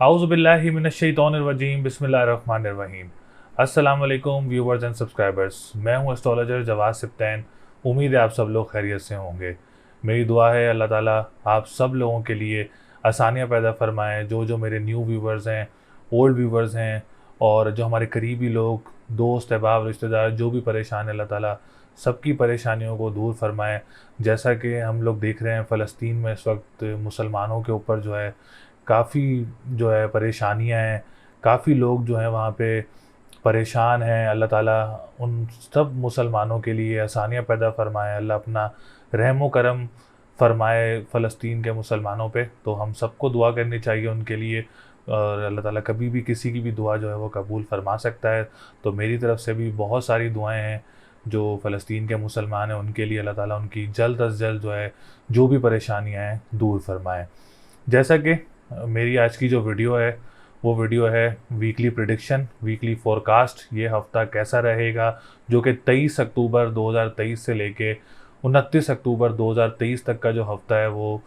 आउज़ुबिल्लाहि मिनश्शैतानिर्रजीम बिस्मिल्लाहिर्रहमानिर्रहीम। अस्सलाम वालेकुम व्यूवर्स एंड सब्सक्राइबर्स। मैं हूं एस्ट्रोलॉजर जवाद सिप्तैन। उम्मीद है आप सब लोग खैरियत से होंगे। मेरी दुआ है अल्लाह ताला आप सब लोगों के लिए आसानियां पैदा फरमाएं। जो जो मेरे न्यू व्यूवर्स हैं, ओल्ड व्यूवर्स हैं और जो हमारे करीबी लोग, दोस्त अहबाब, रिश्तेदार जो भी परेशान है, अल्लाह ताला सबकी परेशानियों को दूर फरमाएं। जैसा कि हम लोग देख रहे हैं फ़लस्तीन में इस वक्त मुसलमानों के ऊपर जो है काफ़ी जो है परेशानियाँ हैं, काफ़ी लोग जो हैं वहाँ पे परेशान हैं। अल्लाह ताला उन सब मुसलमानों के लिए आसानियाँ पैदा फ़रमाए, अल्लाह अपना रहम व करम फ़रमाए फ़लस्तीन के मुसलमानों पे। तो हम सबको दुआ करनी चाहिए उनके लिए और अल्लाह ताला कभी भी किसी की भी दुआ जो है वो कबूल फ़रमा सकता है। तो मेरी तरफ़ से भी बहुत सारी दुआएँ हैं जो फ़लस्तीन के मुसलमान हैं उनके लिए, अल्लाह ताला उनकी जल्द अज़ जल्द जो है जो भी परेशानियाँ हैं दूर फ़रमाएँ। जैसा कि मेरी आज की जो वीडियो है वो वीडियो है वीकली प्रिडिक्शन, वीकली फोरकास्ट। ये हफ़्ता कैसा रहेगा, जो कि 23 अक्टूबर 2023 से लेके 29 अक्टूबर 2023 तक का जो हफ़्ता है वो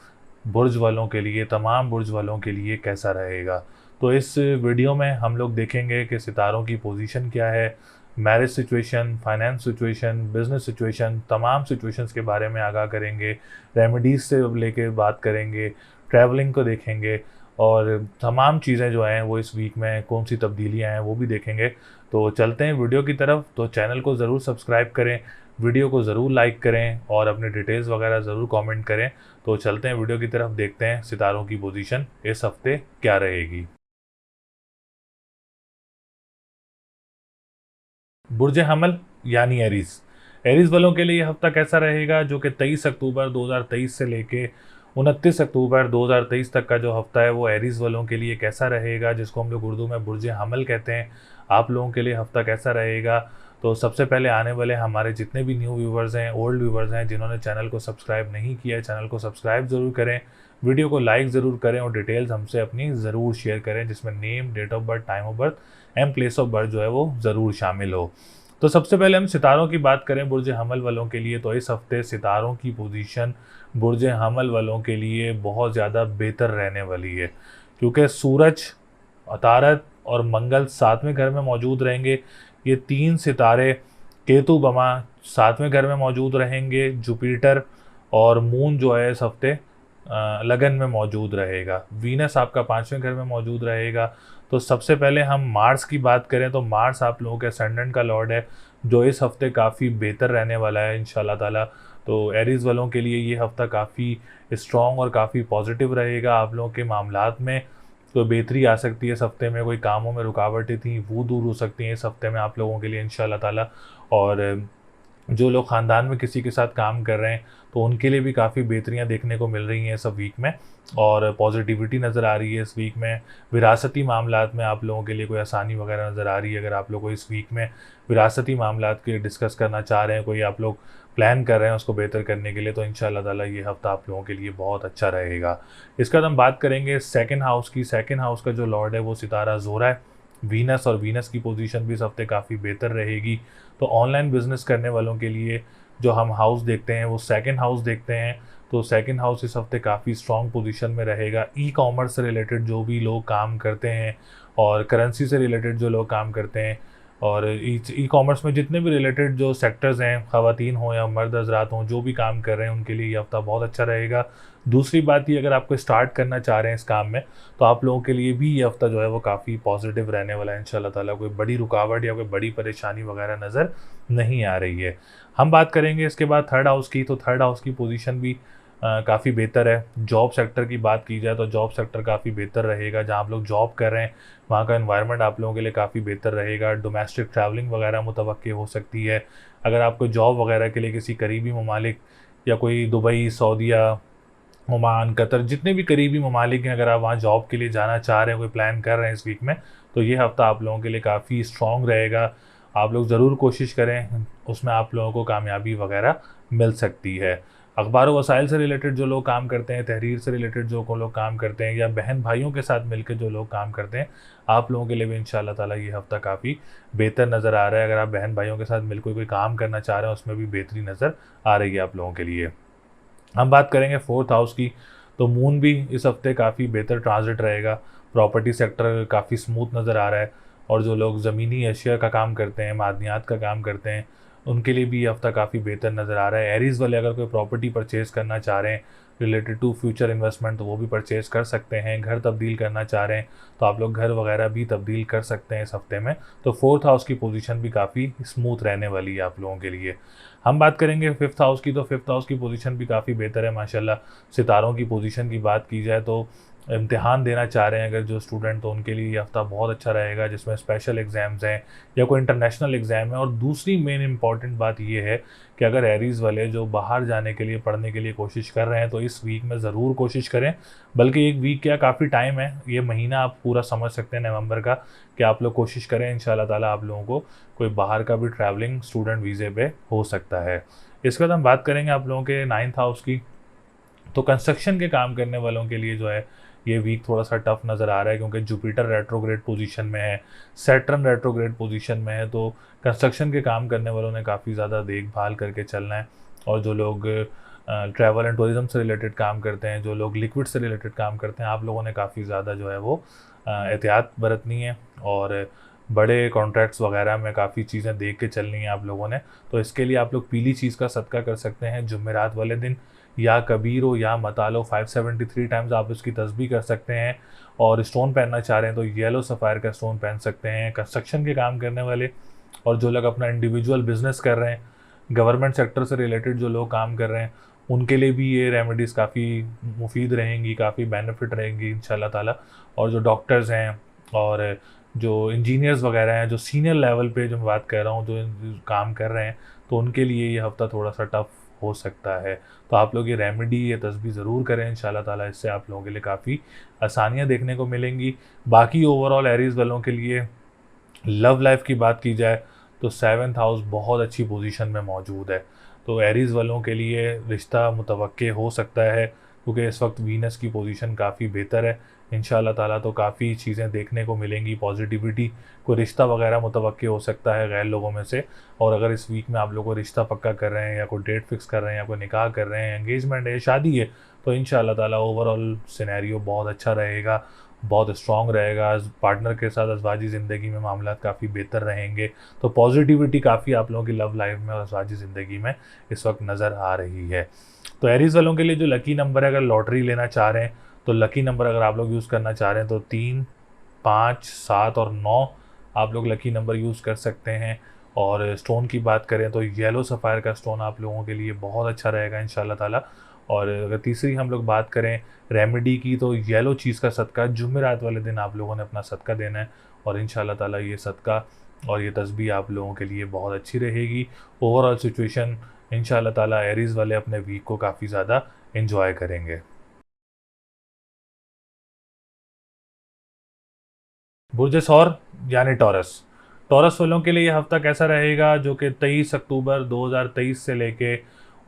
बुर्ज वालों के लिए, तमाम बुर्ज वालों के लिए कैसा रहेगा। तो इस वीडियो में हम लोग देखेंगे कि सितारों की पोजीशन क्या है, marriage situation, finance situation, business situation, तमाम सिचुएशंस के बारे में आगाह करेंगे। रेमेडीज़ से लेके बात करेंगे, ट्रैवलिंग को देखेंगे और तमाम चीज़ें जो हैं वो इस वीक में कौन सी तब्दीलियाँ हैं वो भी देखेंगे। तो चलते हैं वीडियो की तरफ। तो चैनल को ज़रूर सब्सक्राइब करें, वीडियो को ज़रूर लाइक करें और अपने डिटेल्स वगैरह ज़रूर कमेंट करें। तो चलते हैं वीडियो की तरफ, देखते हैं सितारों की पोजीशन इस हफ्ते क्या रहेगी। बुर्ज हमल यानी एरीज, एरीज वालों के लिए ये हफ्ता कैसा रहेगा, जो कि 23 अक्टूबर 2023 से लेके 29 अक्टूबर 2023 तक का जो हफ्ता है वो एरीज वालों के लिए कैसा रहेगा, जिसको हम लोग उर्दू में बुर्ज हमल कहते हैं। आप लोगों के लिए हफ्ता कैसा रहेगा। तो सबसे पहले आने वाले हमारे जितने भी न्यू व्यूवर्स हैं, ओल्ड व्यूवर्स हैं, जिन्होंने चैनल को सब्सक्राइब नहीं किया है, चैनल को सब्सक्राइब ज़रूर करें, वीडियो को लाइक ज़रूर करें और डिटेल्स हमसे अपनी ज़रूर शेयर करें, जिसमें name, date of birth, time of birth and place of birth जो है वो ज़रूर शामिल हो। तो सबसे पहले हम सितारों की बात करें बुर्ज हमल वालों के लिए, तो इस हफ्ते सितारों की पोजीशन बुर्ज हमल वालों के लिए बहुत ज़्यादा बेहतर रहने वाली है, क्योंकि सूरज, अतारत और मंगल 7वें घर में मौजूद रहेंगे। ये तीन सितारे, केतु बमा 7वें घर में मौजूद रहेंगे। जुपिटर और मून जो है इस हफ्ते लगन में मौजूद रहेगा। वीनस आपका 5वें घर में मौजूद रहेगा। तो सबसे पहले हम मार्स की बात करें तो मार्स आप लोगों के असेंडेंट का लॉर्ड है, जो इस हफ्ते काफ़ी बेहतर रहने वाला है इंशाल्लाह ताला। तो एरीज वालों के लिए ये हफ्ता काफ़ी स्ट्रॉन्ग और काफ़ी पॉजिटिव रहेगा। आप लोगों के मामलात में तो बेहतरी आ सकती है इस हफ्ते में, कोई कामों में रुकावटें थी वो दूर हो सकती हैं इस हफ्ते में आप लोगों के लिए इंशाल्लाह ताला। और जो लोग ख़ानदान में किसी के साथ काम कर रहे हैं तो उनके लिए भी काफ़ी बेहतरियाँ देखने को मिल रही हैं सब वीक में और पॉजिटिविटी नज़र आ रही है इस वीक में। विरासती मामलात में आप लोगों के लिए कोई आसानी वगैरह नज़र आ रही है। अगर आप लोग को इस वीक में विरासती मामलात के डिस्कस करना चाह रहे हैं, कोई आप लोग प्लान कर रहे हैं उसको बेहतर करने के लिए, तो इंशाल्लाह ताला ये हफ़्ता आप लोगों के लिए बहुत अच्छा रहेगा। इसके बाद हम बात करेंगे सेकंड हाउस की। सेकंड हाउस का जो लॉर्ड है वो सितारा ज़ोरा है, वीनस, और वीनस की पोजीशन भी इस हफ्ते काफ़ी बेहतर रहेगी। तो ऑनलाइन बिजनेस करने वालों के लिए जो हम हाउस देखते हैं वो सेकंड हाउस देखते हैं। तो सेकंड हाउस इस हफ्ते काफ़ी स्ट्रॉन्ग पोजीशन में रहेगा। ई कॉमर्स से रिलेटेड जो भी लोग काम करते हैं और करेंसी से रिलेटेड जो लोग काम करते हैं और ई कॉमर्स में जितने भी रिलेटेड जो सेक्टर्स हैं, ख़वातीन हों या मर्द हज़रात हों, जो भी काम कर रहे हैं उनके लिए ये हफ्ता बहुत अच्छा रहेगा। दूसरी बात ये, अगर आपको स्टार्ट करना चाह रहे हैं इस काम में तो आप लोगों के लिए भी ये हफ्ता जो है वो काफ़ी पॉजिटिव रहने वाला है इंशाल्लाह ताला। कोई बड़ी रुकावट या कोई बड़ी परेशानी वगैरह नज़र नहीं आ रही है। हम बात करेंगे इसके बाद थर्ड हाउस की। तो थर्ड हाउस की पोजीशन भी काफ़ी बेहतर है। जॉब सेक्टर की बात की जाए तो जॉब सेक्टर काफ़ी बेहतर रहेगा। जहाँ आप लोग जॉब कर रहे हैं वहाँ का एनवायरनमेंट आप लोगों के लिए काफ़ी बेहतर रहेगा। डोमेस्टिक ट्रैवलिंग वगैरह मुतवक्की हो सकती है। अगर आपको जॉब वगैरह के लिए किसी करीबी ममालिक या कोई दुबई, सऊदीया, ओमान, कतर, जितने भी करीबी ममालिक हैं, अगर आप वहाँ जॉब के लिए जाना चाह रहे हैं, कोई प्लान कर रहे हैं इस वीक में, तो ये हफ़्ता आप लोगों के लिए काफ़ी स्ट्रॉन्ग रहेगा। आप लोग ज़रूर कोशिश करें, उसमें आप लोगों को कामयाबी वगैरह मिल सकती है। अखबार व वसाइल से रिलेटेड जो लोग काम करते हैं, तहरीर से रिलेटेड जो को लोग काम करते हैं, या बहन भाइयों के साथ मिलकर जो लोग काम करते हैं, आप लोगों के लिए भी इंशाल्लाह ताला ये हफ़्ता काफ़ी बेहतर नज़र आ रहा है। अगर आप बहन भाइयों के साथ मिलकर कोई काम करना चाह रहे हैं उसमें भी बेहतरी नज़र आ रही है आप लोगों के लिए। हम बात करेंगे फोर्थ हाउस की। तो मून भी इस हफ्ते काफ़ी बेहतर ट्रांजिट रहेगा। प्रॉपर्टी सेक्टर काफ़ी स्मूथ नज़र आ रहा है, और जो लोग ज़मीनी अशिया का काम करते हैं, मादनियात का काम करते हैं, उनके लिए भी ये हफ़्ता काफ़ी बेहतर नज़र आ रहा है। एरीज़ वाले अगर कोई प्रॉपर्टी परचेज़ करना चाह रहे हैं रिलेटेड टू फ्यूचर इन्वेस्टमेंट, तो वो भी परचेज़ कर सकते हैं। घर तब्दील करना चाह रहे हैं तो आप लोग घर वगैरह भी तब्दील कर सकते हैं इस हफ्ते में। तो फोर्थ हाउस की पोजीशन भी काफ़ी स्मूथ रहने वाली है आप लोगों के लिए। हम बात करेंगे फिफ्थ हाउस की, तो फिफ्थ हाउस की पोजीशन भी काफ़ी बेहतर है माशाल्लाह। सितारों की पोजीशन की बात की जाए तो इम्तिहान देना चाह रहे हैं अगर जो स्टूडेंट, तो उनके लिए ये हफ़्ता बहुत अच्छा रहेगा, जिसमें स्पेशल एग्ज़ाम्स हैं या कोई इंटरनेशनल एग्ज़ाम है। और दूसरी मेन इंपॉर्टेंट बात ये है कि अगर एरीज़ वाले जो बाहर जाने के लिए, पढ़ने के लिए कोशिश कर रहे हैं, तो इस वीक में ज़रूर कोशिश करें। बल्कि एक वीक क्या, काफ़ी टाइम है, ये महीना आप पूरा समझ सकते हैं नवंबर का, कि आप लोग कोशिश करें इंशाल्लाह ताला आप लोगों को कोई बाहर का भी ट्रैवलिंग स्टूडेंट वीज़े पे हो सकता है। इसके बाद हम बात करेंगे आप लोगों के नाइन्थ हाउस की। तो कंस्ट्रक्शन के काम करने वालों के लिए जो है ये वीक थोड़ा सा टफ नज़र आ रहा है, क्योंकि जुपिटर रेट्रोग्रेड पोजीशन में है, सैटर्न रेट्रोग्रेड पोजीशन में है। तो कंस्ट्रक्शन के काम करने वालों ने काफ़ी ज़्यादा देखभाल करके चलना है। और जो लोग ट्रैवल एंड टूरिज़्म से रिलेटेड काम करते हैं, जो लोग लिक्विड से रिलेटेड काम करते हैं, आप लोगों ने काफ़ी ज़्यादा जो है वो एहतियात बरतनी है। और बड़े कॉन्ट्रैक्ट्स वगैरह में काफ़ी चीज़ें देख के चलनी है आप लोगों ने। तो इसके लिए आप लोग पीली चीज़ का सदका कर सकते हैं जुमेरात वाले दिन, या कबीरो या मतालो 573 टाइम्स आप इसकी तस्बीह कर सकते हैं। और स्टोन पहनना चाह रहे हैं तो येलो सफ़ायर का स्टोन पहन सकते हैं। कंस्ट्रक्शन के काम करने वाले और जो लोग अपना इंडिविजुअल बिजनेस कर रहे हैं, गवर्नमेंट सेक्टर से रिलेटेड जो लोग काम कर रहे हैं, उनके लिए भी ये रेमेडीज़ काफ़ी मुफीद रहेंगी, काफ़ी बेनिफिट रहेंगी इंशाल्लाह ताला। और जो डॉक्टर्स हैं और जो इंजीनियर्स वगैरह हैं, जो सीनियर लेवल पे जो मैं बात कर रहा हूँ, जो काम कर रहे हैं, तो उनके लिए ये हफ़्ता थोड़ा सा टफ हो सकता है। तो आप लोग ये रेमेडी, ये तस्बीह ज़रूर करें इंशाल्लाह ताला, इससे आप लोगों के लिए काफ़ी आसानियाँ देखने को मिलेंगी। बाकी ओवरऑल एरीज़ वालों के लिए लव लाइफ की बात की जाए तो सेवन्थ हाउस बहुत अच्छी पोजीशन में मौजूद है। तो एरीज़ वालों के लिए रिश्ता मुतवक्के हो सकता है, क्योंकि इस वक्त वीनस की पोजीशन काफ़ी बेहतर है इंशाल्लाह ताला। तो काफ़ी चीज़ें देखने को मिलेंगी, पॉजिटिविटी, कोई रिश्ता वगैरह मुतवक्के हो सकता है गैर लोगों में से। और अगर इस वीक में आप लोग को रिश्ता पक्का कर रहे हैं, या कोई डेट फिक्स कर रहे हैं, या कोई निकाह कर रहे हैं, एंगेजमेंट है, शादी है, तो इंशाल्लाह ताला ओवरऑल सिनेरियो बहुत अच्छा रहेगा, बहुत स्ट्रॉन्ग रहेगा। पार्टनर के साथ अज़वाजी ज़िंदगी में मामलात काफ़ी बेहतर रहेंगे। तो पॉजिटिविटी काफ़ी आप लोगों की लव लाइफ में और अज़वाजी ज़िंदगी में इस वक्त नज़र आ रही है। तो एरीज़ वालों के लिए जो लकी नंबर है, अगर लॉटरी लेना चाह रहे हैं, तो लकी नंबर अगर आप लोग यूज़ करना चाह रहे हैं तो 3, 5, 7 और 9 आप लोग लकी नंबर यूज़ कर सकते हैं। और स्टोन की बात करें तो येलो सफ़ायर का स्टोन आप लोगों के लिए बहुत अच्छा रहेगा इंशाल्लाह ताला। और अगर तीसरी हम लोग बात करें रेमेडी की, तो येलो चीज़ का सदका जुमेरात वाले दिन आप लोगों ने अपना सदका देना है। और इंशाल्लाह ताला ये सदका और ये तस्बीह आप लोगों के लिए बहुत अच्छी रहेगी। ओवरऑल सिचुएशन इंशाल्लाह ताला एरीज़ वाले अपने वीक को काफ़ी ज़्यादा एंजॉय करेंगे। बुर्ज सौर यानी टॉरस, टॉरस वालों के लिए ये हफ्ता कैसा रहेगा, जो कि 23 अक्टूबर 2023 से लेके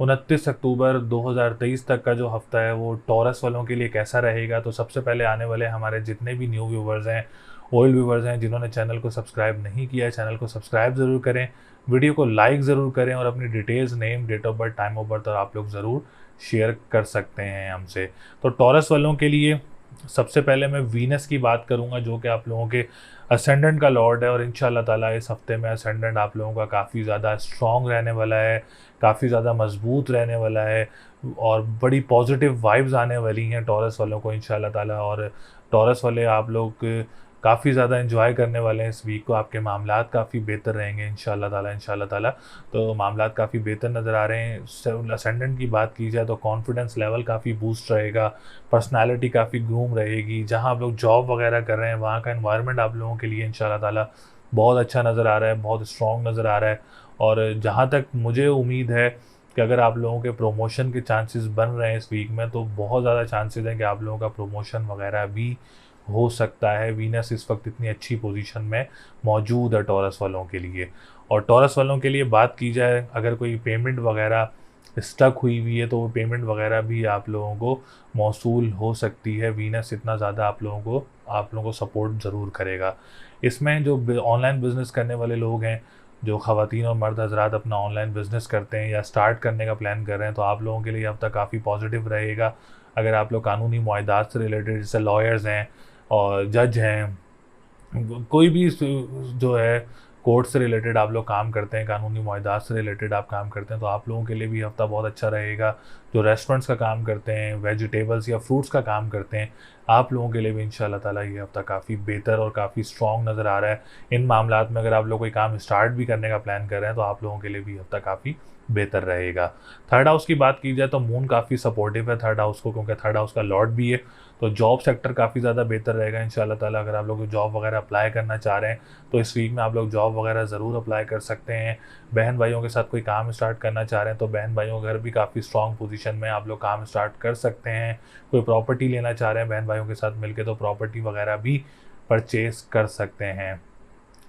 29 अक्टूबर 2023 तक का जो हफ्ता है, वो टॉरस वालों के लिए कैसा रहेगा। तो सबसे पहले आने वाले हमारे जितने भी न्यू व्यूवर्स हैं, ओल्ड व्यूवर्स हैं, जिन्होंने चैनल को सब्सक्राइब नहीं किया है, चैनल को सब्सक्राइब ज़रूर करें, वीडियो को लाइक ज़रूर करें, और अपनी details, name, date of birth, time of birth और आप लोग ज़रूर शेयर कर सकते हैं हमसे। तो टॉरस वालों के लिए सबसे पहले मैं वीनस की बात करूंगा, जो कि आप लोगों के असेंडेंट का लॉर्ड है। और इंशाल्लाह ताला इस हफ्ते में असेंडेंट आप लोगों का काफ़ी ज़्यादा स्ट्रॉन्ग रहने वाला है, काफ़ी ज़्यादा मजबूत रहने वाला है, और बड़ी पॉजिटिव वाइब्स आने वाली हैं टॉरस वालों को इंशाल्लाह ताला। और टॉरस वाले आप लोग काफ़ी ज़्यादा एंजॉय करने वाले हैं इस वीक को, आपके मामलात काफ़ी बेहतर रहेंगे इंशाल्लाह ताला, इंशाल्लाह ताला। तो मामलात काफ़ी बेहतर नज़र आ रहे हैं। असेंडेंट की बात की जाए तो कॉन्फिडेंस लेवल काफ़ी बूस्ट रहेगा, पर्सनालिटी काफ़ी ग्रूम रहेगी। जहाँ आप लोग जॉब वगैरह कर रहे हैं, वहाँ का एनवायरनमेंट आप लोगों के लिए इंशाल्लाह ताला बहुत अच्छा नज़र आ रहा है, बहुत स्ट्रॉन्ग नज़र आ रहा है। और जहाँ तक मुझे उम्मीद है कि अगर आप लोगों के प्रमोशन के चांसेस बन रहे हैं इस वीक में, तो बहुत ज़्यादा चांसेस हैं कि आप लोगों का प्रमोशन वगैरह भी हो सकता है। वीनस इस वक्त इतनी अच्छी पोजीशन में मौजूद है टॉरस वालों के लिए। और टॉरस वालों के लिए बात की जाए, अगर कोई पेमेंट वगैरह स्टक हुई हुई है, तो वो पेमेंट वगैरह भी आप लोगों को मौसूल हो सकती है। वीनस इतना ज़्यादा आप लोगों को सपोर्ट ज़रूर करेगा। इसमें जो ऑनलाइन बिज़नेस करने वाले लोग हैं, जो ख़वातीन और मर्द हजरात अपना ऑनलाइन बिज़नेस करते हैं या स्टार्ट करने का प्लान कर रहे हैं, तो आप लोगों के लिए अब तक काफ़ी पॉजिटिव रहेगा। अगर आप लोग कानूनी मुआहदात से रिलेटेड, जैसे लॉयर्स हैं, और जज हैं, कोई भी जो है कोर्ट से रिलेटेड आप लोग काम करते हैं, कानूनी मुआहदात से रिलेटेड आप काम करते हैं, तो आप लोगों के लिए भी हफ्ता बहुत अच्छा रहेगा। जो रेस्टोरेंट्स का काम करते हैं, वेजिटेबल्स या फ्रूट्स का काम करते हैं, आप लोगों के लिए भी इंशाल्लाह ताला ये हफ्ता काफ़ी बेहतर और काफ़ी स्ट्रॉन्ग नज़र आ रहा है। इन मामलात में अगर आप लोग कोई काम स्टार्ट भी करने का प्लान कर रहे हैं तो आप लोगों के लिए भी हफ्ता काफ़ी बेहतर रहेगा। थर्ड हाउस की बात की जाए तो मून काफ़ी सपोर्टिव है थर्ड हाउस को, क्योंकि थर्ड हाउस का लॉर्ड भी है। तो जॉब सेक्टर काफ़ी ज़्यादा बेहतर रहेगा इंशाल्लाह ताला। अगर आप लोग जॉब वगैरह अप्लाई करना चाह रहे हैं तो इस वीक में आप लोग जॉब वगैरह ज़रूर अप्लाई कर सकते हैं। बहन भाइयों के साथ कोई काम स्टार्ट करना चाह रहे हैं तो बहन भाइयों के घर भी काफ़ी स्ट्रॉन्ग पोजीशन में आप लोग काम स्टार्ट कर सकते हैं। कोई प्रॉपर्टी लेना चाह रहे हैं बहन भाइयों के साथ मिलकर तो प्रॉपर्टी वगैरह भी परचेज कर सकते हैं।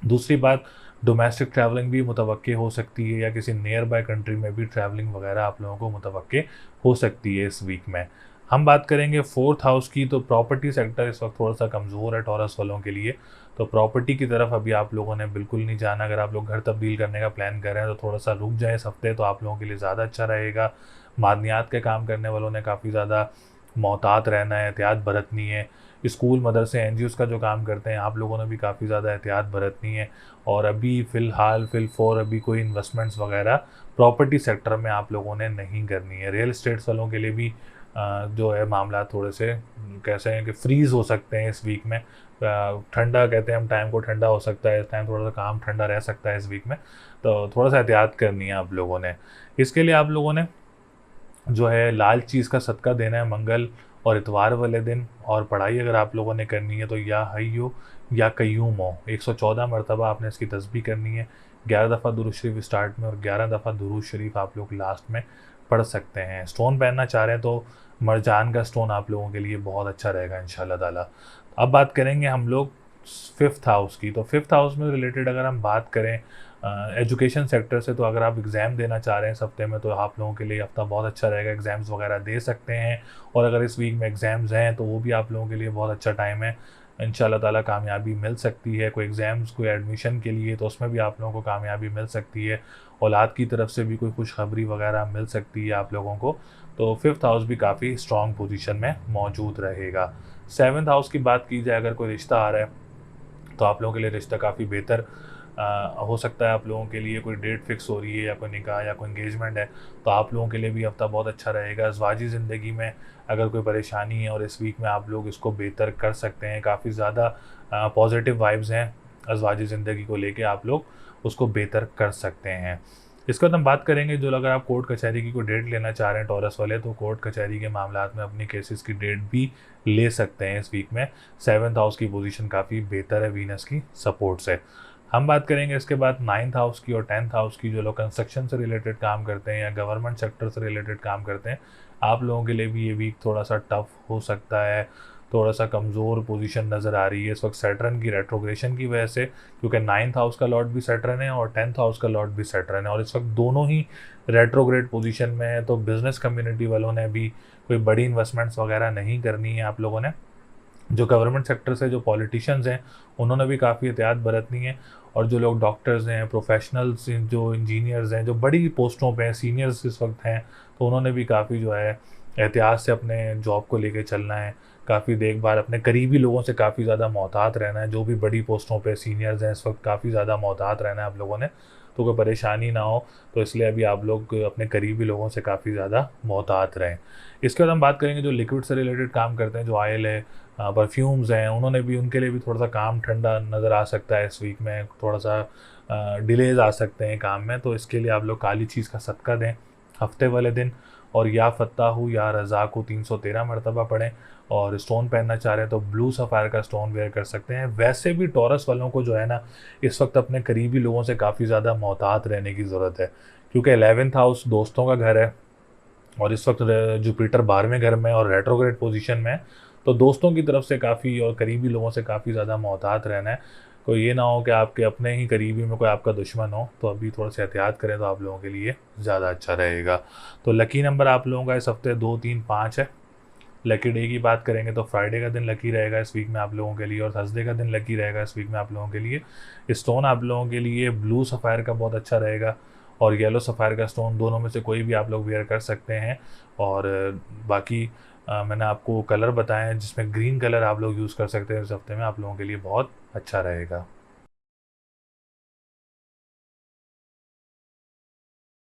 दूसरी बात, डोमेस्टिक ट्रैवलिंग भी मुतवक्के हो सकती है या किसी नियर बाय कंट्री में भी ट्रैवलिंग वगैरह आप लोगों को मुतवक्के हो सकती है इस वीक में। हम बात करेंगे फोर्थ हाउस की, तो प्रॉपर्टी सेक्टर इस वक्त थोड़ा सा कमज़ोर है टॉरस वालों के लिए। तो प्रॉपर्टी की तरफ अभी आप लोगों ने बिल्कुल नहीं जाना। अगर आप लोग घर तब्दील करने का प्लान कर रहे हैं तो थोड़ा सा रुक जाए इस हफ्ते, तो आप लोगों के लिए ज़्यादा अच्छा रहेगा। मादनियात के काम करने वालों ने काफ़ी ज़्यादा मोहतात रहना है, एहतियात बरतनी है। स्कूल, मदरसे, एनजीओज़ का जो काम करते हैं आप लोगों ने भी काफ़ी ज़्यादा एहतियात बरतनी है। और अभी फ़िलहाल अभी कोई इन्वेस्टमेंट्स वगैरह प्रॉपर्टी सेक्टर में आप लोगों ने नहीं करनी है। रियल एस्टेट्स वालों के लिए भी जो है मामला थोड़े से कैसे हैं कि फ्रीज़ हो सकते हैं इस वीक में। ठंडा कहते हैं हम टाइम को, ठंडा हो सकता है इस टाइम, थोड़ा सा काम ठंडा रह सकता है इस वीक में। तो थोड़ा सा एहतियात करनी है आप लोगों ने। इसके लिए आप लोगों ने जो है लाल चीज़ का सदका देना है मंगल और इतवार वाले दिन। और पढ़ाई अगर आप लोगों ने करनी है तो या हय्यो या कय्यूम हो, 114 मरतबा आपने इसकी तस्बीह करनी है। 11 दफ़ा दुरूद शरीफ स्टार्ट में और 11 दफ़ा दुरूद शरीफ आप लोग लास्ट में पढ़ सकते हैं। स्टोन पहनना चाह रहे हैं तो मरजान का स्टोन आप लोगों के लिए बहुत अच्छा रहेगा इंशाल्लाह ताला। अब बात करेंगे हम लोग फिफ्थ हाउस की। तो फिफ्थ हाउस में रिलेटेड अगर हम बात करें एजुकेशन सेक्टर से, तो अगर आप एग्ज़ाम देना चाह रहे हैं इस हफ्ते में तो आप लोगों के लिए हफ्ता बहुत अच्छा रहेगा। एग्ज़ाम्स वगैरह दे सकते हैं। और अगर इस वीक में एग्ज़ाम्स हैं तो वो भी आप लोगों के लिए बहुत अच्छा टाइम है। इंशाल्लाह ताला कामयाबी मिल सकती है। कोई एग्ज़ाम्स, कोई एडमिशन के लिए तो उसमें भी आप लोगों को कामयाबी मिल सकती है। औलाद की तरफ से भी कोई खुशखबरी वगैरह मिल सकती है आप लोगों को। तो फिफ्थ हाउस भी काफ़ी स्ट्रॉन्ग पोजीशन में मौजूद रहेगा। सेवन्थ हाउस की बात की जाए, अगर कोई रिश्ता आ रहा है तो आप लोगों के लिए रिश्ता काफ़ी बेहतर हो सकता है। आप लोगों के लिए कोई डेट फिक्स हो रही है या कोई निकाह या कोई एंगेजमेंट है तो आप लोगों के लिए भी हफ्ता बहुत अच्छा रहेगा। ज़वाजी ज़िंदगी में अगर कोई परेशानी है और इस वीक में आप लोग इसको बेहतर कर सकते हैं। काफ़ी ज़्यादा पॉजिटिव वाइब्स हैं ज़वाजी ज़िंदगी को लेके, आप लोग उसको बेहतर कर सकते हैं। इसके बाद हम बात करेंगे जो अगर आप कोर्ट कचहरी की कोई डेट लेना चाह रहे हैं टॉरस वाले, तो कोर्ट कचहरी के मामलात में अपनी केसेस की डेट भी ले सकते हैं इस वीक में। सेवन्थ हाउस की पोजीशन काफ़ी बेहतर है वीनस की सपोर्ट से। हम बात करेंगे इसके बाद नाइन्थ हाउस की और टेंथ हाउस की। जो लोग कंस्ट्रक्शन से रिलेटेड काम करते हैं या गवर्नमेंट सेक्टर से रिलेटेड काम करते हैं, आप लोगों के लिए भी ये वीक थोड़ा सा टफ हो सकता है। थोड़ा सा कमज़ोर पोजीशन नज़र आ रही है इस वक्त सैटर्न की रेट्रोग्रेशन की वजह से, क्योंकि नाइन्थ हाउस का लॉर्ड भी सैटर्न है और टेंथ हाउस का लॉर्ड भी सैटर्न है और इस वक्त दोनों ही रेट्रोग्रेड पोजीशन में है। तो बिज़नेस कम्युनिटी वालों ने भी कोई बड़ी इन्वेस्टमेंट्स वगैरह नहीं करनी है आप लोगों ने। जो गवर्नमेंट सेक्टर से जो पॉलिटिशियंस हैं उन्होंने भी काफ़ी एहतियात बरतनी है। और जो लोग डॉक्टर्स हैं, प्रोफेशनल्स, जो इंजीनियर्स हैं, जो बड़ी पोस्टों पे हैं, सीनियर्स इस वक्त हैं, तो उन्होंने भी काफ़ी जो है एहतियात से अपने जॉब को लेके चलना है। काफ़ी देखभाल, अपने करीबी लोगों से काफ़ी ज़्यादा मोहतात रहना है। जो भी बड़ी पोस्टों पे सीनियर्स हैं इस वक्त काफ़ी ज़्यादा मोहतात रहना है आप लोगों ने, तो कोई परेशानी ना हो। तो इसलिए अभी आप लोग अपने करीबी लोगों से काफ़ी ज़्यादा मोहतात रहें। इसके बाद हम बात करेंगे जो लिक्विड से रिलेटेड काम करते हैं, जो ऑयल है, परफ्यूम्स हैं, उन्होंने भी, उनके लिए भी थोड़ा सा काम ठंडा नज़र आ सकता है इस वीक में। थोड़ा सा डिलेज आ सकते हैं काम में, तो इसके लिए आप लोग काली चीज़ का सदका दें हफ्ते वाले दिन। और या फत्ताहू या रज़ाक को 313 मरतबा पढ़ें। और स्टोन पहनना चाह रहे हैं तो ब्लू सफ़ायर का स्टोन वेयर कर सकते हैं। वैसे भी टॉरस वालों को जो है ना इस वक्त अपने करीबी लोगों से काफ़ी ज़्यादा मोहतात रहने की ज़रूरत है, क्योंकि 11th हाउस दोस्तों का घर है और इस वक्त जुपिटर 12वें घर में और रेट्रोग्रेड पोजीशन में है। तो दोस्तों की तरफ से काफ़ी और करीबी लोगों से काफ़ी ज़्यादा मोहतात रहना है। कोई ये ना हो कि आपके अपने ही करीबी में कोई आपका दुश्मन हो, तो अभी थोड़ा सा एहतियात करें तो आप लोगों के लिए ज़्यादा अच्छा रहेगा। तो लकी नंबर आप लोगों का इस हफ्ते 2, 3, 5 है। लकी डे की बात करेंगे तो फ्राइडे का दिन लकी रहेगा इस वीक में आप लोगों के लिए, और थर्सडे का दिन लकी रहेगा इस वीक में आप लोगों के लिए। स्टोन आप लोगों के लिए ब्लू सफ़ायर का बहुत अच्छा रहेगा और येलो सफ़ायर का स्टोन, दोनों में से कोई भी आप लोग वेयर कर सकते हैं। और बाकी मैंने आपको कलर बताए हैं, जिसमें ग्रीन कलर आप लोग यूज़ कर सकते हैं इस हफ्ते में, आप लोगों के लिए बहुत अच्छा रहेगा।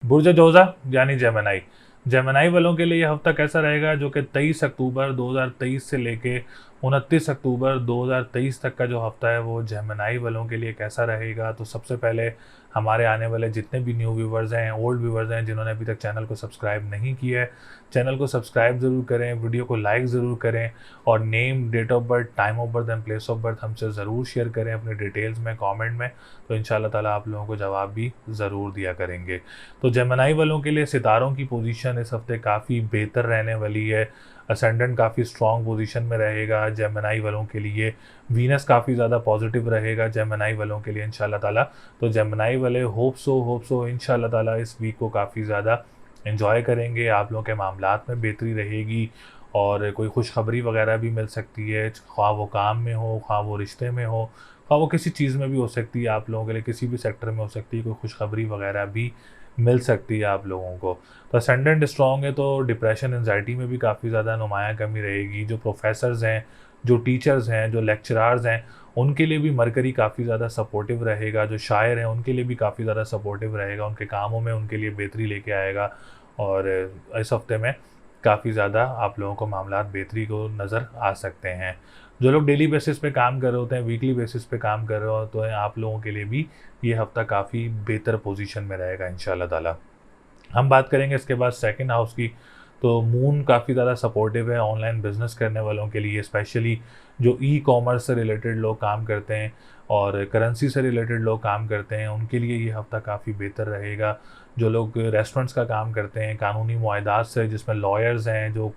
बुर्ज जोज़ा यानी जेमिनी। जेमिनी वालों के लिए ये हफ्ता कैसा रहेगा, जो कि 23 अक्टूबर 2023 से लेके 29 अक्टूबर 2023 तक का जो हफ्ता है वो जेमिनी वालों के लिए कैसा रहेगा। तो सबसे पहले हमारे आने वाले जितने भी न्यू व्यूवर्स हैं, ओल्ड व्यूवर्स हैं, जिन्होंने अभी तक चैनल को सब्सक्राइब नहीं किया है, चैनल को सब्सक्राइब ज़रूर करें, वीडियो को लाइक ज़रूर करें, और name, date of birth, time of birth and place of birth हमसे ज़रूर शेयर करें अपनी डिटेल्स में, कमेंट में। तो इंशाल्लाह ताला आप लोगों को जवाब भी ज़रूर दिया करेंगे। तो जेमिनी वालों के लिए सितारों की पोजीशन इस हफ्ते काफ़ी बेहतर रहने वाली है। असेंडेंट काफ़ी स्ट्रॉन्ग पोजीशन में रहेगा जेमिनी वालों के लिए। वीनस काफ़ी ज़्यादा पॉजिटिव रहेगा जेमिनी वालों के लिए इंशाल्लाह ताला। तो जेमिनी वाले होप सो इंशाल्लाह ताला इस वीक को काफ़ी ज़्यादा एंजॉय करेंगे। आप लोगों के मामलात में बेहतरी रहेगी, और कोई खुशखबरी वगैरह भी मिल सकती है, ख्वाह वो काम में हो, ख्वाह वो रिश्ते में हो, ख्वाह वो किसी चीज़ में भी हो सकती है। आप लोगों के लिए किसी भी सेक्टर में हो सकती है, कोई खुशखबरी वगैरह भी मिल सकती है आप लोगों को। तो असेंडेंट स्ट्रॉन्ग है, तो डिप्रेशन, एंजाइटी में भी काफ़ी ज़्यादा नुमायाँ कमी रहेगी। जो प्रोफेसर्स हैं, जो टीचर्स हैं, जो लेक्चरार्स हैं, उनके लिए भी मरकरी काफ़ी ज़्यादा सपोर्टिव रहेगा। जो शायर हैं उनके लिए भी काफ़ी ज़्यादा सपोर्टिव रहेगा, उनके कामों में उनके लिए बेहतरी लेके आएगा। और इस हफ्ते में काफ़ी ज़्यादा आप लोगों को मामलात बेहतरी को नज़र आ सकते हैं। जो लोग डेली बेसिस पे काम कर रहे होते हैं, वीकली बेसिस पे काम कर रहे होते हैं, आप लोगों के लिए भी ये हफ्ता काफ़ी बेहतर पोजीशन में रहेगा इंशाल्लाह ताला। हम बात करेंगे इसके बाद सेकंड हाउस की। तो मून काफ़ी ज़्यादा सपोर्टिव है ऑनलाइन बिजनेस करने वालों के लिए, स्पेशली जो ई कॉमर्स से रिलेटेड लोग काम करते हैं और करेंसी से रिलेटेड लोग काम करते हैं, उनके लिए ये हफ्ता काफ़ी बेहतर रहेगा। जो लोग रेस्टोरेंट्स का काम करते हैं, कानूनी मुआहदात से, जिसमें लॉयर्स हैं, जो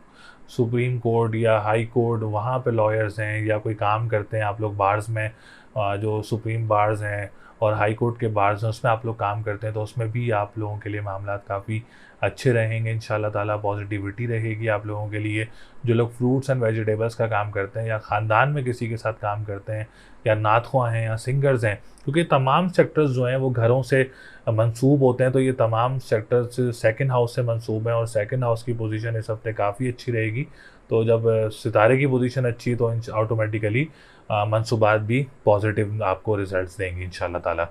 सुप्रीम कोर्ट या हाई कोर्ट वहाँ पे लॉयर्स हैं, या कोई काम करते हैं आप लोग बार्स में, जो सुप्रीम बार्स हैं और हाई कोर्ट के बार्स हैं, उसमें आप लोग काम करते हैं, तो उसमें भी आप लोगों के लिए मामलात काफ़ी अच्छे रहेंगे इंशाल्लाह ताला। पॉजिटिविटी रहेगी आप लोगों के लिए। जो लोग फ्रूट्स एंड वेजिटेबल्स का काम करते हैं, या ख़ानदान में किसी के साथ काम करते हैं, या नातख़्वाह हैं, या सिंगर्स हैं, क्योंकि तमाम सेक्टर्स जो हैं वो घरों से मंसूब होते हैं, तो ये तमाम सेक्टर्स सेकंड हाउस से मंसूब हैं, और सेकंड हाउस की पोजीशन इस हफ्ते काफ़ी अच्छी रहेगी। तो जब सितारे की पोजीशन अच्छी, तो ऑटोमेटिकली मंसूबात भी पॉजिटिव आपको रिजल्ट्स देंगी इंशाल्लाह ताला।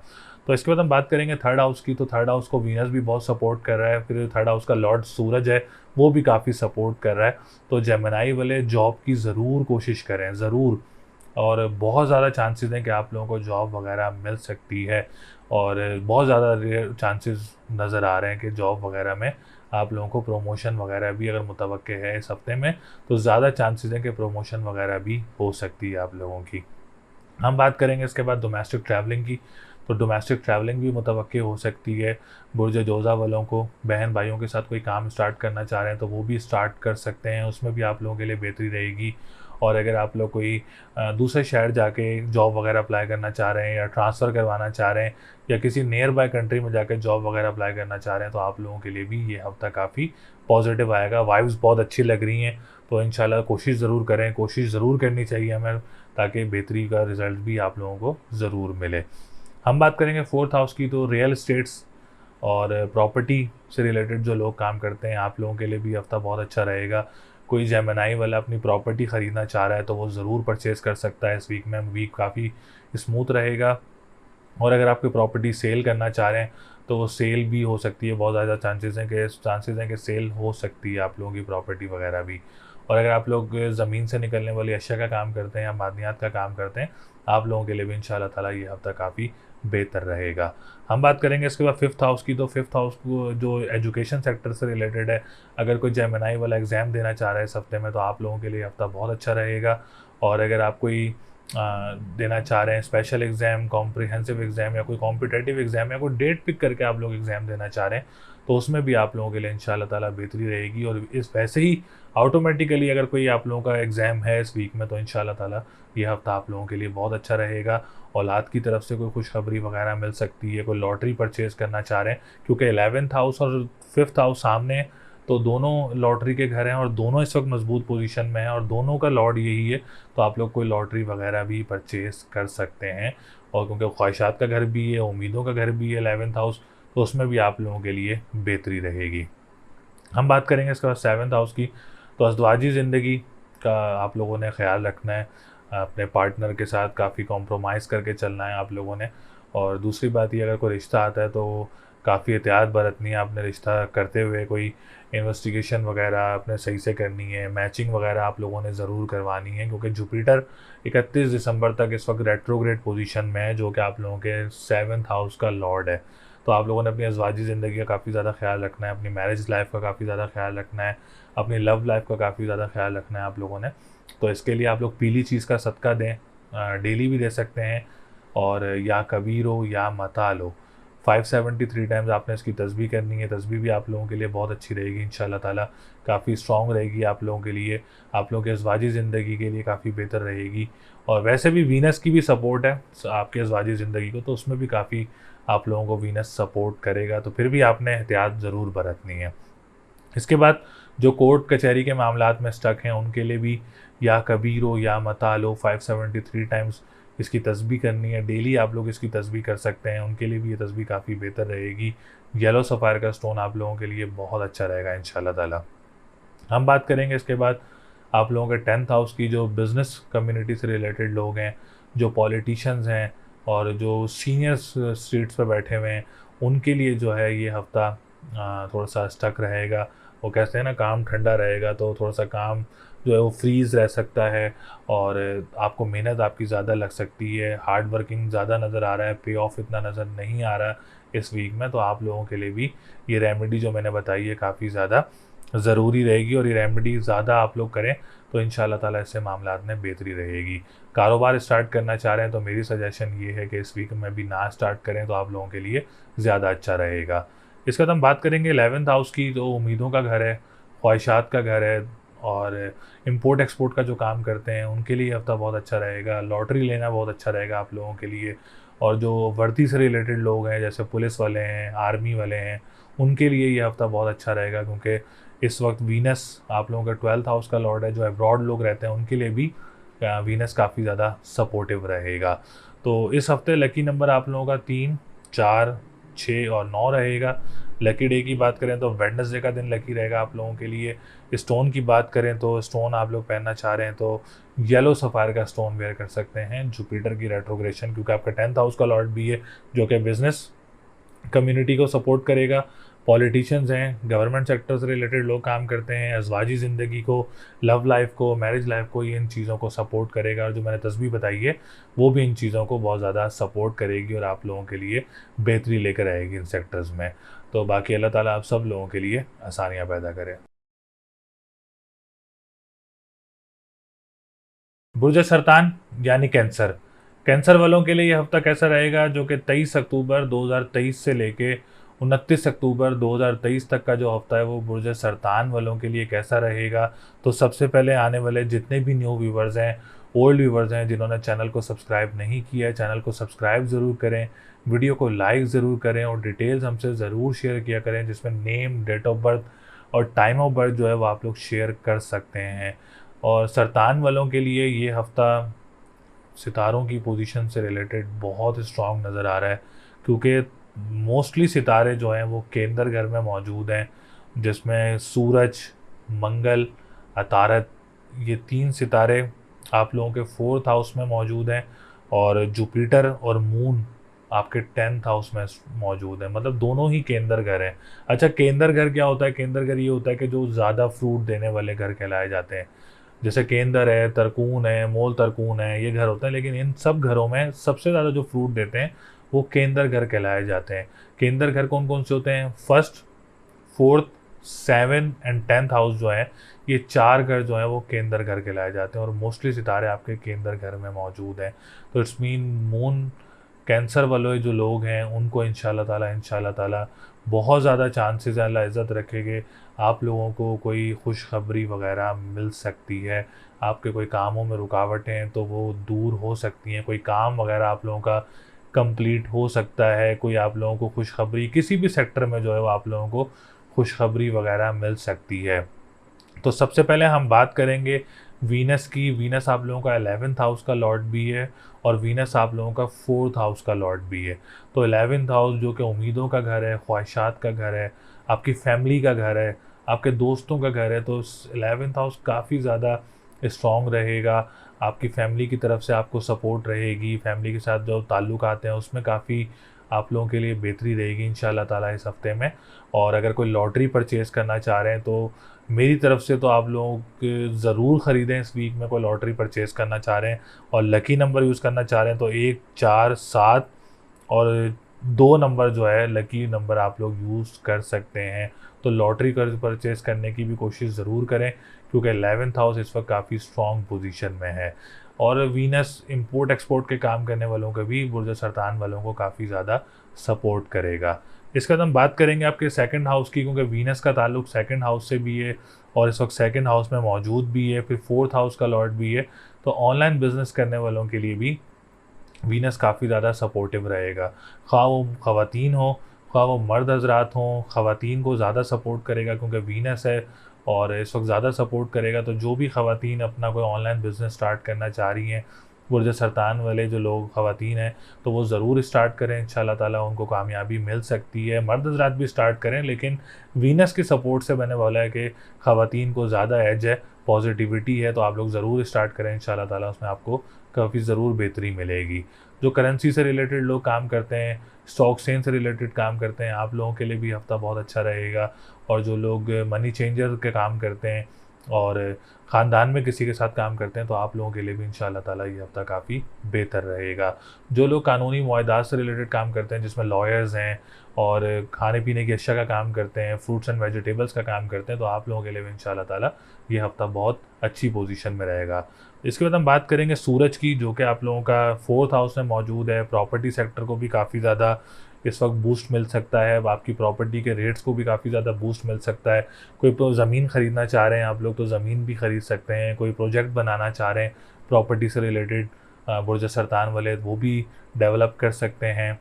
तो इसके बाद हम बात करेंगे थर्ड हाउस की। तो थर्ड हाउस को वीनस भी बहुत सपोर्ट कर रहा है, फिर थर्ड हाउस का लॉर्ड सूरज है, वो भी काफ़ी सपोर्ट कर रहा है। तो जेमिनी वाले जॉब की ज़रूर कोशिश करें, ज़रूर, और बहुत ज़्यादा चांसेस हैं कि आप लोगों को जॉब वगैरह मिल सकती है, और बहुत ज़्यादा रेयर चांसेस नज़र आ रहे हैं कि जॉब वगैरह में आप लोगों को प्रमोशन वगैरह भी अगर मुतवक्के है इस हफ्ते में, तो ज़्यादा चांसेस हैं कि प्रमोशन वगैरह भी हो सकती है आप लोगों की। हम बात करेंगे इसके बाद डोमेस्टिक ट्रैवलिंग की। तो डोमेस्टिक ट्रैवलिंग भी मुतवक्के हो सकती है। बुर्ज जोज़ा वालों को, बहन भाइयों के साथ कोई काम स्टार्ट करना चाह रहे हैं तो वो भी स्टार्ट कर सकते हैं, उसमें भी आप लोगों के लिए बेहतरी रहेगी। और अगर आप लोग कोई दूसरे शहर जाके जॉब वगैरह अप्लाई करना चाह रहे हैं, या ट्रांसफ़र करवाना चाह रहे हैं, या किसी नियर बाय कंट्री में जाके जॉब वगैरह अप्लाई करना चाह रहे हैं, तो आप लोगों के लिए भी ये हफ्ता काफ़ी पॉजिटिव आएगा। वाइब्स बहुत अच्छी लग रही हैं, तो इंशाल्लाह कोशिश ज़रूर करें, कोशिश ज़रूर करनी चाहिए हमें, ताकि बेहतरी का रिज़ल्ट भी आप लोगों को ज़रूर मिले। हम बात करेंगे फोर्थ हाउस की। तो रियल इस्टेट्स और प्रॉपर्टी से रिलेटेड जो लोग काम करते हैं, आप लोगों के लिए भी हफ्ता बहुत अच्छा रहेगा। कोई जेमिनी वाला अपनी प्रॉपर्टी ख़रीदना चाह रहा है तो वो ज़रूर परचेज़ कर सकता है इस वीक में, वीक काफ़ी स्मूथ रहेगा। और अगर आप कोई प्रॉपर्टी सेल करना चाह रहे हैं तो वो सेल भी हो सकती है, बहुत ज़्यादा चांसेस हैं कि सेल हो सकती है आप लोगों की प्रॉपर्टी वगैरह भी। और अगर आप लोग ज़मीन से निकलने वाली अशिया का काम करते हैं, या मादनियात का काम करते हैं, आप लोगों के लिए भी इंशाल्लाह ताला ये हफ्ता काफ़ी बेहतर रहेगा। हम बात करेंगे इसके बाद फिफ्थ हाउस की। तो फिफ्थ हाउस को जो एजुकेशन सेक्टर से रिलेटेड है, अगर कोई जेमिनी वाला एग्ज़ाम देना चाह रहा है इस हफ्ते में, तो आप लोगों के लिए हफ्ता बहुत अच्छा रहेगा। और अगर आप कोई देना चाह रहे हैं स्पेशल एग्ज़ाम, कॉम्प्रिहेंसिव एग्ज़ाम, या कोई कॉम्पिटिटिव एग्ज़ाम, या कोई डेट पिक करके आप लोग एग्ज़ाम देना चाह रहे हैं, तो उसमें भी आप लोगों के लिए इंशाल्लाह ताला बेहतरी रहेगी। और इस वैसे ही ऑटोमेटिकली अगर कोई आप लोगों का एग्ज़ाम है इस वीक में, तो इंशाल्लाह ताला ये हफ्ता आप लोगों के लिए बहुत अच्छा रहेगा। औलाद की तरफ से कोई खुशखबरी वगैरह मिल सकती है, कोई लॉटरी परचेज़ करना चाह रहे हैं, क्योंकि 11th हाउस और 5th हाउस सामने हैं, तो दोनों लॉटरी के घर हैं, और दोनों इस वक्त मजबूत पोजीशन में हैं, और दोनों का लॉर्ड यही है, तो आप लोग कोई लॉटरी वगैरह भी परचेज़ कर सकते हैं। और क्योंकि ख्वाहिशात का घर भी है, उम्मीदों का घर भी है 11th हाउस, तो उसमें भी आप लोगों के लिए बेहतरी रहेगी। हम बात करेंगे इसके बाद 7th हाउस की। तो अज़दवाजी ज़िंदगी का आप लोगों ने ख्याल रखना है, अपने पार्टनर के साथ काफ़ी कॉम्प्रोमाइज़ करके चलना है आप लोगों ने। और दूसरी बात ये, अगर कोई रिश्ता आता है तो काफ़ी एहतियात बरतनी है आपने रिश्ता करते हुए। कोई इन्वेस्टिगेशन वगैरह आपने सही से करनी है, मैचिंग वगैरह आप लोगों ने ज़रूर करवानी है, क्योंकि जुपिटर 31 दिसंबर तक इस वक्त रेट्रोग्रेड पोजीशन में है, जो कि आप लोगों के 7th हाउस का लॉर्ड है। तो आप लोगों ने अपनी अज़वाजी ज़िंदगी का काफ़ी ज़्यादा ख्याल रखना है, अपनी मैरिज लाइफ का काफ़ी ज़्यादा ख्याल रखना है, अपनी लव लाइफ का काफ़ी ज़्यादा ख्याल रखना है आप लोगों ने। तो इसके लिए आप लोग पीली चीज़ का सदका दें, डेली भी दे सकते हैं, और या कबीरो या मता लो 573 टाइम्स आपने इसकी तस्बीह करनी है। तस्बीह भी आप लोगों के लिए बहुत अच्छी रहेगी इंशाल्लाह ताला, काफ़ी स्ट्रॉन्ग रहेगी आप लोगों के लिए, आप लोगों के अज़वाजी ज़िंदगी के लिए काफ़ी बेहतर रहेगी। और वैसे भी वीनस की भी सपोर्ट है आपके अज़वाजी ज़िंदगी को, तो उसमें भी काफ़ी आप लोगों को वीनस सपोर्ट करेगा, तो फिर भी आपने एहतियात ज़रूर बरतनी है। इसके बाद जो कोर्ट कचहरी के मामलात में स्टक हैं उनके लिए भी या कबीरो या मता लो 573 टाइम्स इसकी तस्बीह करनी है। डेली आप लोग इसकी तस्बीह कर सकते हैं, उनके लिए भी ये तस्बीह काफ़ी बेहतर रहेगी। येलो सफ़ायर का स्टोन आप लोगों के लिए बहुत अच्छा रहेगा इंशाल्लाह ताला। हम बात करेंगे इसके बाद आप लोगों के 10th हाउस की। जो बिज़नेस कम्युनिटी से रिलेटेड लोग हैं, जो पॉलिटिशियंस हैं और जो सीनियर सीट्स पर बैठे हुए हैं, उनके लिए जो है ये हफ़्ता थोड़ा सा स्टक रहेगा। वो कहते हैं ना, काम ठंडा रहेगा, तो थोड़ा सा काम जो है वो फ्रीज़ रह सकता है, और आपको मेहनत आपकी ज़्यादा लग सकती है, हार्ड वर्किंग ज़्यादा नज़र आ रहा है, पे ऑफ इतना नज़र नहीं आ रहा इस वीक में। तो आप लोगों के लिए भी ये रेमेडी जो मैंने बताई है काफ़ी ज़्यादा ज़रूरी रहेगी, और ये रेमेडी ज़्यादा आप लोग करें तो इंशाल्लाह ताला इससे मामलात में बेहतरी रहेगी। कारोबार स्टार्ट करना चाह रहे हैं तो मेरी सजेशन ये है कि इस वीक में भी ना स्टार्ट करें, तो आप लोगों के लिए ज़्यादा अच्छा रहेगा। इसके बाद हम बात करेंगे 11th हाउस की। जो उम्मीदों का घर है, ख्वाहिशात का घर है, और इंपोर्ट एक्सपोर्ट का जो काम करते हैं उनके लिए हफ्ता बहुत अच्छा रहेगा। लॉटरी लेना बहुत अच्छा रहेगा आप लोगों के लिए। और जो वर्दी से रिलेटेड लोग हैं, जैसे पुलिस वाले हैं, आर्मी वाले हैं, उनके लिए ये हफ्ता बहुत अच्छा रहेगा, क्योंकि इस वक्त वीनस आप लोगों का 12th हाउस का लॉर्ड है। जो अब्रॉड लोग रहते हैं उनके लिए भी वीनस काफ़ी ज़्यादा सपोर्टिव रहेगा। तो इस हफ्ते लकी नंबर आप लोगों का 3, 4, 6 और 9 रहेगा। लकी डे की बात करें तो वेडनेसडे का दिन लकी रहेगा आप लोगों के लिए। स्टोन की बात करें तो स्टोन आप लोग पहनना चाह रहे हैं तो येलो सफ़ायर का स्टोन वेयर कर सकते हैं। जुपिटर की रेट्रोग्रेशन, क्योंकि आपका 10th हाउस का लॉर्ड भी है, जो कि बिज़नेस कम्युनिटी को सपोर्ट करेगा। पॉलिटिशियंस हैं, गवर्नमेंट सेक्टर से रिलेटेड लोग काम करते हैं, अज़वाजी ज़िंदगी को, लव लाइफ को, मैरिज लाइफ को, ये इन चीज़ों को सपोर्ट करेगा। और जो मैंने तस्बीह बताई है वो भी इन चीज़ों को बहुत ज़्यादा सपोर्ट करेगी और आप लोगों के लिए बेहतरी लेकर आएगी इन सेक्टर्स में। तो बाकी अल्लाह ताला आप सब लोगों के लिए आसानियाँ पैदा करे। बुर्ज सरतान यानी कैंसर। कैंसर वालों के लिए ये हफ्ता कैसा रहेगा, जो कि 23 अक्टूबर 2023 से लेके 29 अक्टूबर 2023 तक का जो हफ्ता है वो बुर्ज सरतान वालों के लिए कैसा रहेगा। तो सबसे पहले आने वाले जितने भी न्यू व्यूवर्स हैं, ओल्ड व्यूवर्स हैं, जिन्होंने चैनल को सब्सक्राइब नहीं किया है, चैनल को सब्सक्राइब ज़रूर करें, वीडियो को लाइक ज़रूर करें, और डिटेल्स हमसे ज़रूर शेयर किया करें, जिसमें नेम, डेट ऑफ बर्थ और टाइम ऑफ बर्थ जो है वो आप लोग शेयर कर सकते हैं। और सरतान वालों के लिए ये हफ़्ता सितारों की पोजीशन से रिलेटेड बहुत स्ट्रॉन्ग नज़र आ रहा है, क्योंकि मोस्टली सितारे जो हैं वो केंद्र घर में मौजूद हैं, जिसमें सूरज, मंगल, अतारत, ये 3 सितारे आप लोगों के 4th हाउस में मौजूद हैं, और जुपिटर और मून आपके 10th हाउस में मौजूद है। मतलब दोनों ही केंद्र घर हैं। अच्छा, केंद्र घर क्या होता है? केंद्र घर ये होता है कि जो ज़्यादा फ्रूट देने वाले घर कहलाए जाते हैं। जैसे केंद्र है, तरकून है, मोल तरकून है, ये घर होते हैं, लेकिन इन सब घरों में सबसे ज़्यादा जो फ्रूट देते हैं वो केंद्र घर कहलाए जाते हैं। केंद्र घर कौन कौन से होते हैं? First, 4th, 7 and 10th house जो है, ये 4 घर जो है वो केंद्र घर कहलाए जाते हैं, और मोस्टली सितारे आपके केंद्र घर में मौजूद हैं। तो इट्स मीन मून कैंसर वाले जो लोग हैं उनको इंशाल्लाह ताला बहुत ज़्यादा चांसेस हैं, अल्लाह इज़्ज़त रखेंगे, आप लोगों को कोई खुशखबरी वगैरह मिल सकती है। आपके कोई कामों में रुकावटें हैं तो वो दूर हो सकती हैं, कोई काम वगैरह आप लोगों का कंप्लीट हो सकता है, कोई आप लोगों को खुशखबरी किसी भी सेक्टर में जो है वो आप लोगों को खुशखबरी वगैरह मिल सकती है। तो सबसे पहले हम बात करेंगे वीनस की। वीनस आप लोगों का 11th हाउस का लॉर्ड भी है, और वीनस आप लोगों का 4th हाउस का लॉर्ड भी है। तो 11th हाउस जो कि उम्मीदों का घर है, ख्वाहिशात का घर है, आपकी फैमिली का घर है, आपके दोस्तों का घर है, तो 11th हाउस काफ़ी ज़्यादा स्ट्रॉन्ग रहेगा। आपकी फैमिली की तरफ से आपको सपोर्ट रहेगी, फैमिली के साथ जो ताल्लुकात हैं उसमें काफ़ी आप लोगों के लिए बेहतरी रहेगी इंशाल्लाह ताला इस हफ़्ते में। और अगर कोई लॉटरी परचेज़ करना चाह रहे हैं तो मेरी तरफ से तो आप लोग ज़रूर ख़रीदें इस वीक में, कोई लॉटरी परचेज़ करना चाह रहे हैं और लकी नंबर यूज़ करना चाह रहे हैं तो 1, 4, 7 और 2 नंबर जो है लकी नंबर आप लोग यूज़ कर सकते हैं। तो लॉटरी कर परचेज़ करने की भी कोशिश ज़रूर करें, क्योंकि 11th हाउस इस वक्त काफ़ी स्ट्रॉन्ग पोजीशन में है। और वीनस इंपोर्ट एक्सपोर्ट के काम करने वालों का भी बुर्ज सरतान वालों को काफ़ी ज़्यादा सपोर्ट करेगा। इसके बाद हम बात करेंगे आपके सेकंड हाउस की, क्योंकि वीनस का ताल्लुक सेकंड हाउस से भी है और इस वक्त सेकंड हाउस में मौजूद भी है, फिर फोर्थ हाउस का लॉर्ड भी है। तो ऑनलाइन बिजनेस करने वालों के लिए भी वीनस काफ़ी ज़्यादा सपोर्टिव रहेगा। ख़्वाह वो ख़वातीन हो, ख़्वाह वो मर्द हज़रात हों, ख़वातीन को ज़्यादा सपोर्ट करेगा क्योंकि वीनस है और इस वक्त ज़्यादा सपोर्ट करेगा। तो जो भी ख़वातीन अपना कोई ऑनलाइन बिज़नेस स्टार्ट करना चाह रही हैं, बुर्ज सरतान वाले जो लोग ख़वातीन हैं, तो वो ज़रूर स्टार्ट करें, इंशाल्लाह ताला उनको कामयाबी मिल सकती है। मर्द हज़रात भी स्टार्ट करें, लेकिन वीनस की सपोर्ट से मैंने बोला है कि ख़वातीन को ज़्यादा एज है, पॉजिटिविटी है, तो आप लोग ज़रूर स्टार्ट करें, इंशाल्लाह ताला उसमें आपको काफ़ी ज़रूर बेहतरी मिलेगी। जो करेंसी से रिलेटेड लोग काम करते हैं, स्टॉक एक्सचेंज से रिलेटेड काम करते हैं, आप लोगों के लिए भी हफ़्ता बहुत अच्छा रहेगा। और जो लोग मनी चेंजर के काम करते हैं और ख़ानदान में किसी के साथ काम करते हैं, तो आप लोगों के लिए भी इंशाल्लाह ताला ये हफ़्ता काफ़ी बेहतर रहेगा। जो लोग कानूनी मुआहदात से रिलेटेड काम करते हैं, जिसमें लॉयर्स हैं और खाने पीने की अशिया का काम करते हैं, फ्रूट्स एंड वेजिटेबल्स का काम करते हैं, तो आप लोगों के लिए भी इंशाल्लाह ताला ये हफ़्ता बहुत अच्छी पोजीशन में रहेगा। इसके बाद हम बात करेंगे सूरज की, जो कि आप लोगों का फोर्थ हाउस में मौजूद है। प्रॉपर्टी सेक्टर को भी काफ़ी ज़्यादा इस वक्त बूस्ट मिल सकता है, अब आपकी प्रॉपर्टी के रेट्स को भी काफ़ी ज़्यादा बूस्ट मिल सकता है। कोई तो ज़मीन ख़रीदना चाह रहे हैं आप लोग, तो ज़मीन भी ख़रीद सकते हैं। कोई प्रोजेक्ट बनाना चाह रहे हैं प्रॉपर्टी से रिलेटेड, बुर्ज सरतान वाले, वो भी डेवलप कर सकते हैं।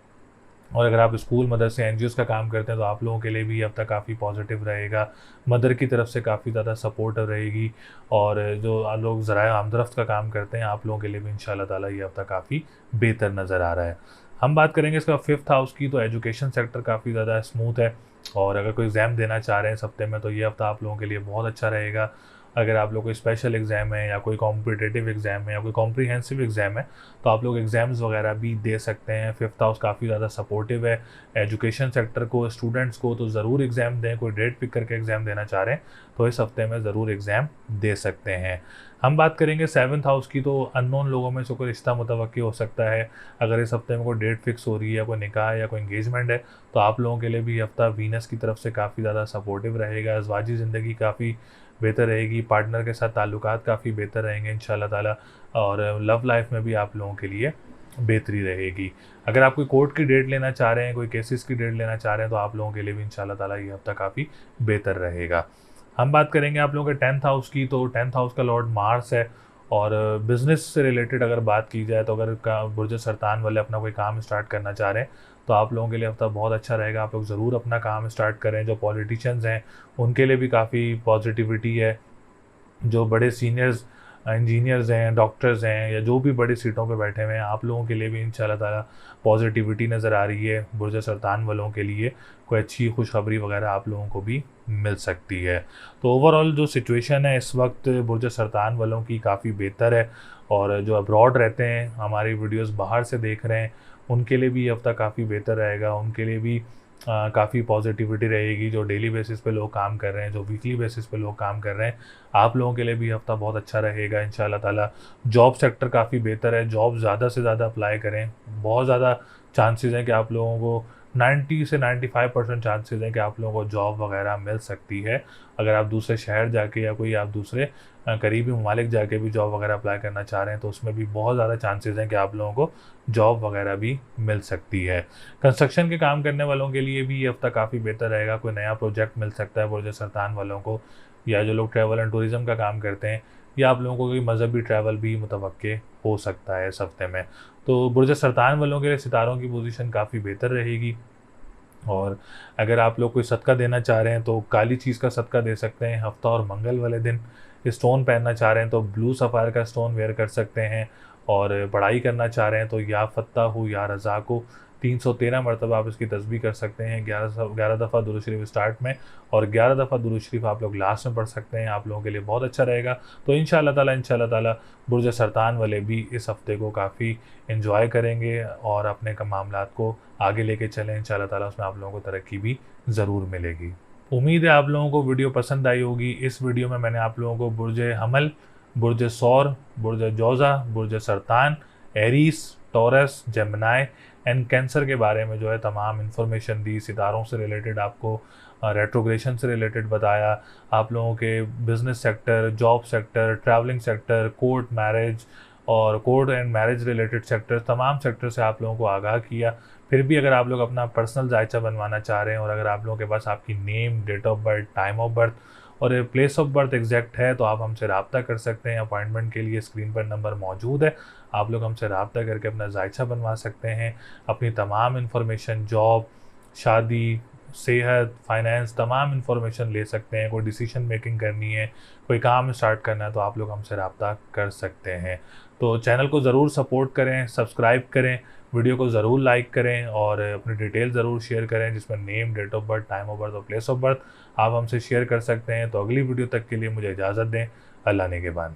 और अगर आप स्कूल, मदरसे, एनजीओज़ का काम करते हैं, तो आप लोगों के लिए भी अब तक काफ़ी पॉजिटिव रहेगा। मदर की तरफ से काफ़ी ज़्यादा सपोर्ट रहेगी। और जो लोग ज़राए आमदरफ्त का काम करते हैं, आप लोगों के लिए भी इंशाल्लाह ताला ये हफ़्ता काफ़ी बेहतर नज़र आ रहा है। हम बात करेंगे इसका फिफ्थ हाउस की, तो एजुकेशन सेक्टर काफ़ी ज़्यादा स्मूथ है। और अगर कोई एग्ज़ाम देना चाह रहे हैं इस हफ्ते में, तो ये हफ़्ता आप लोगों के लिए बहुत अच्छा रहेगा। अगर आप लोग कोई स्पेशल एग्ज़ाम है या कोई कॉम्पिटिटिव एग्ज़ाम है या कोई कॉम्प्रिहेंसिव एग्ज़ाम है, तो आप लोग एग्ज़ाम्स वगैरह भी दे सकते हैं। फिफ्थ हाउस काफ़ी ज़्यादा सपोर्टिव है एजुकेशन सेक्टर को, स्टूडेंट्स को, तो ज़रूर एग्ज़ाम दें। कोई डेट पिक करके एग्ज़ाम देना चाह रहे हैं, तो इस हफ्ते में ज़रूर एग्ज़ाम दे सकते हैं। हम बात करेंगे सेवन्थ हाउस की, तो अननोन लोगों में से कोई रिश्ता मुतवक्की हो सकता है। अगर इस हफ्ते में कोई डेट फिक्स हो रही है, कोई निकाह या कोई एंगेजमेंट है, तो आप लोगों के लिए भी हफ्ता वीनस की तरफ से काफ़ी ज़्यादा सपोर्टिव रहेगा। अज़वाजी ज़िंदगी काफ़ी बेहतर रहेगी, पार्टनर के साथ ताल्लुकात काफ़ी बेहतर रहेंगे इंशाल्लाह ताला। और लव लाइफ में भी आप लोगों के लिए बेहतरी रहेगी। अगर आप कोई कोर्ट की डेट लेना चाह रहे हैं, कोई केसेस की डेट लेना चाह रहे हैं, तो आप लोगों के लिए भी इंशाल्लाह ताला ये हफ्ता काफ़ी बेहतर रहेगा। हम बात करेंगे आप लोगों के 10th हाउस की, तो 10th हाउस का लॉर्ड मार्स है। और बिज़नेस से रिलेटेड अगर बात की जाए, तो अगर बुर्ज सरतान वाले अपना कोई काम स्टार्ट करना चाह रहे हैं, तो आप लोगों के लिए हफ्ता बहुत अच्छा रहेगा। आप लोग ज़रूर अपना काम स्टार्ट करें। जो पॉलिटिशियंस हैं, उनके लिए भी काफ़ी पॉजिटिविटी है। जो बड़े सीनियर्स इंजीनियर्स हैं, डॉक्टर्स हैं, या जो भी बड़ी सीटों पे बैठे हुए हैं, आप लोगों के लिए भी इंशाल्लाह ताला पॉजिटिविटी नज़र आ रही है। बुर्ज सरतान वालों के लिए कोई अच्छी खुशखबरी वगैरह आप लोगों को भी मिल सकती है। तो ओवरऑल जो सिचुएशन है इस वक्त बुर्ज सरतान वालों की काफ़ी बेहतर है। और जो अब्रॉड रहते हैं, हमारी वीडियोस बाहर से देख रहे हैं, उनके लिए भी ये हफ्ता काफ़ी बेहतर रहेगा। उनके लिए भी काफ़ी पॉजिटिविटी रहेगी। जो डेली बेसिस पे लोग काम कर रहे हैं, जो वीकली बेसिस पे लोग काम कर रहे हैं, आप लोगों के लिए भी हफ्ता बहुत अच्छा रहेगा इंशाल्लाह ताला। जॉब सेक्टर काफ़ी बेहतर है, जॉब ज़्यादा से ज़्यादा अप्लाई करें। बहुत ज़्यादा चांसेस हैं कि आप लोगों को 90 से 95% चांसेस हैं कि आप लोगों को जॉब वगैरह मिल सकती है। अगर आप दूसरे शहर जाके या कोई आप दूसरे करीबी ममालिक जाके भी जॉब वगैरह अप्लाई करना चाह रहे हैं, तो उसमें भी बहुत ज़्यादा चांसेस हैं कि आप लोगों को जॉब वगैरह भी मिल सकती है। कंस्ट्रक्शन के काम करने वालों के लिए भी ये हफ्ता काफ़ी बेहतर रहेगा। कोई नया प्रोजेक्ट मिल सकता है बुर्ज सरतान वालों को, या जो लोग ट्रैवल एंड टूरिज़्म का काम करते हैं, या आप लोगों को कोई मजहबी ट्रैवल भी मुतवक्के हो सकता है इस हफ्ते में। तो बुर्ज सरतान वालों के लिए सितारों की पोजीशन काफ़ी बेहतर रहेगी। और अगर आप लोग कोई सदका देना चाह रहे हैं, तो काली चीज़ का सदका दे सकते हैं हफ्ता और मंगल वाले दिन। स्टोन पहनना चाह रहे हैं, तो ब्लू सफ़ायर का स्टोन वेयर कर सकते हैं। और पढ़ाई करना चाह रहे हैं, तो या फत्ता हो या रज़ा को 313 मरतबा आप इसकी तस्बीह कर सकते हैं। 11 दफ़ा दुरूद शरीफ स्टार्ट में और 11 दफ़ा दुरूद शरीफ आप लोग लास्ट में पढ़ सकते हैं। आप लोगों के लिए बहुत अच्छा रहेगा। तो इंशाअल्लाह ताला बुर्ज सरतान वाले भी इस हफ़्ते को काफ़ी इन्जॉय करेंगे और अपने मामलात को आगे लेके चलें। इंशाअल्लाह ताला उसमें आप लोगों को तरक्की भी ज़रूर मिलेगी। उम्मीद है आप लोगों को वीडियो पसंद आई होगी। इस वीडियो में मैंने आप लोगों को बुर्ज हमल, बुर्ज सौर, बुर्ज जोज़ा, बुर्ज सरतान, Aries, Taurus, Gemini and Cancer के बारे में जो है तमाम इन्फॉर्मेशन दी। सितारों से रिलेटेड आपको रेट्रोग्रेशन से रिलेटेड बताया। आप लोगों के business sector, job sector, travelling sector, court marriage और court and marriage related sector, तमाम सेक्टर से आप लोगों को आगाह किया। फिर भी अगर आप लोग अपना पर्सनल जायचा बनवाना चाह रहे हैं और अगर आप लोगों के पास आपकी name, date of birth, time of birth और प्लेस ऑफ बर्थ एग्जैक्ट है तो आप हमसे रब्ता कर सकते हैं। अपॉइंटमेंट के लिए स्क्रीन पर नंबर मौजूद है। आप लोग हमसे रब्ता करके अपना जायचा बनवा सकते हैं। अपनी तमाम इन्फॉर्मेशन, जॉब, शादी, सेहत, फाइनेंस, तमाम इन्फॉर्मेशन ले सकते हैं। कोई डिसीजन मेकिंग करनी है, कोई काम स्टार्ट करना है तो आप लोग हमसे रब्ता कर सकते हैं। तो चैनल को ज़रूर सपोर्ट करें, सब्सक्राइब करें, वीडियो को ज़रूर लाइक करें और अपनी डिटेल ज़रूर शेयर करें जिसमें name, date of birth, time of birth और प्लेस ऑफ बर्थ आप हमसे शेयर कर सकते हैं। तो अगली वीडियो तक के लिए मुझे इजाज़त दें। अल्लाह ने के बाद।